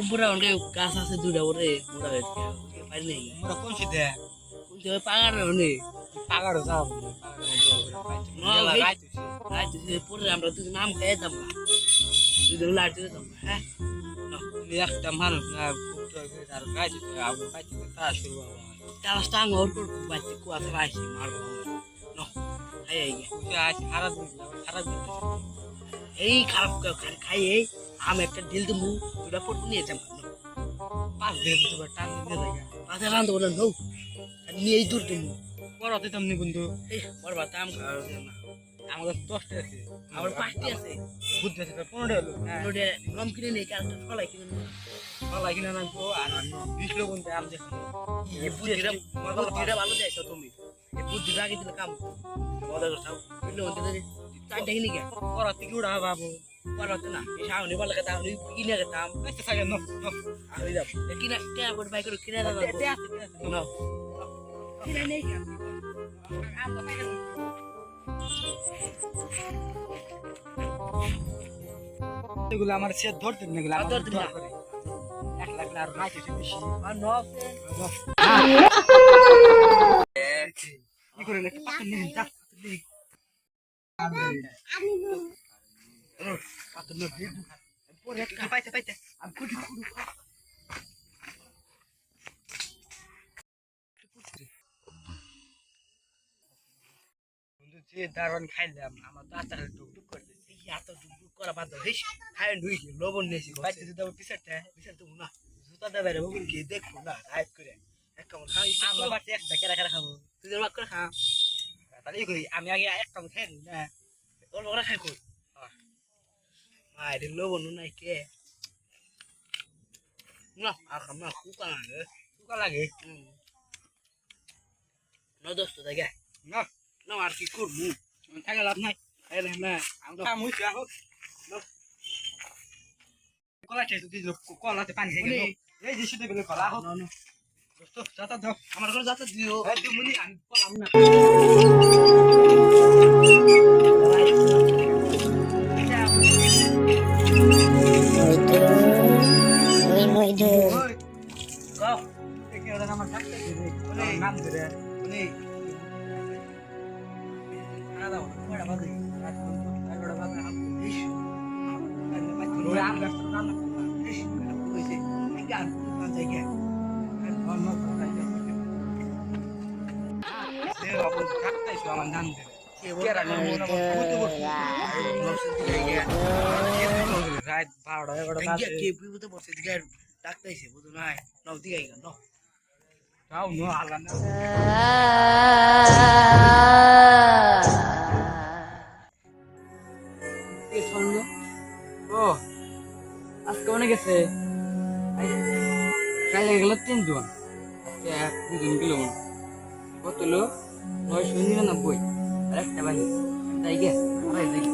বুড়া অনেক গাছ আছে দুটা ওরে বুড়া হয়েছে পারি নাই আমরা কোন সিধে কোন জায়গায় পাগার অনেক পাগাড়ো যাও পরে আমরা দুজন নাম খেয়ে যাবো দুজন লাইট দিয়ে যাবো হ্যাঁ একটা মানুষ না আর গাইতে গাইতে তা শুরু তারা স্টাং ওর করবো বাচ্চা কুয়াতে রাইছি মারবো ন খাই আই এই খারাপ খাই এই আমি একটা ডিল দেবো দুটা ফটো নিয়ে যাবো পাঁচ দিন তোমার টান দিয়ে যায় পাশে রান্ধ বলে নৌ নিয়ে দূর দেবো পড়াতে তেমনি বন্ধু এই বড় বাতা আম খাওয়া না আমাদের 10টা আছে আমার 5টি আছে বুদ্ধি আছে 15টা হলো নোটে রম কিনে নেই কারটা ফলাই কিনে নেই ফলাই কিনে নাকবো আর 20 লোক বন্ধু আম দেখো এই বুদ্ধিটা ভালো দেয়ছো তুমি এই বুদ্ধিটা আগে দিলে কাম মজা করছাও বুঝলে ওদের চারটা কিনে গে পড়াতে কি উড়া বাবু পড়াতে না এই সামনে ভালো কথা উনি কিনে গেতাম আচ্ছা থাকে ন আমি যাব কিনা কিনা করে বাই করে কিনে দাও না কিনে নেই কাম এগুলো আমার সে ধরতে না এগুলো আমার ধরতে না এক লাখ আর রাখে বেশি আর ন কি করে না পাকা নিন যা পরে একটা পাইতে পাইতে আমি কুটি বন্ধু যে দারুণ খাইলাম আমার দাঁতার টুকটুক করতে এত দুঃখ করা বাদ দাও হেস খাই নুই লবণ নিয়েছি বাইতে যদি আমার পিছারটা বিচার দেবো না জুতা দেবে রে বগুন গিয়ে দেখবো না রাইট করে এক কামড় খাই আমার বাড়িতে একটা কেরা কেরা খাবো তুই বাক করে খা তাহলে করি আমি আগে এক কাম খাই নি না অল্প করে খাই কই মায়ের লবণ নাই কে না আর খাম না কুকা লাগে সুকা লাগে ন দোস্ত দেখে না না আর কি করবো থাকে লাভ নাই এই না আমি কাম হইছে এখন কলা চাইছো দিল কলাতে পানি খেয়ে এই যে শুধু বলে কলা হোক দোস্ত যাতা দাও আমার ঘরে যাতে দিও এই তুই মুনি আমি কলাম না কাও দেখি ওরা আমার ডাক্তার দিবে নাম ধরে উনি দাও বড় বাজে বড় বাজে ইস ওই আম গাছ না না ইস কইছে এই গান কোন জায়গা অন্য কোথায় সে বাবু ডাক্তার আমার নাম ধরে কে বড় রাত 12 কে কে বিপদে পড়ছে দিকে ডাক্তার এসে বুঝো নাই নাও দিকে গেল নাও তাও নো আলা না কে শুনলো ও আজকে অনেক গেছে কাল গেল 3 জন আজকে 2 জন গেল কত লো 999 আর একটা বানি তাই গে আড়াই যাই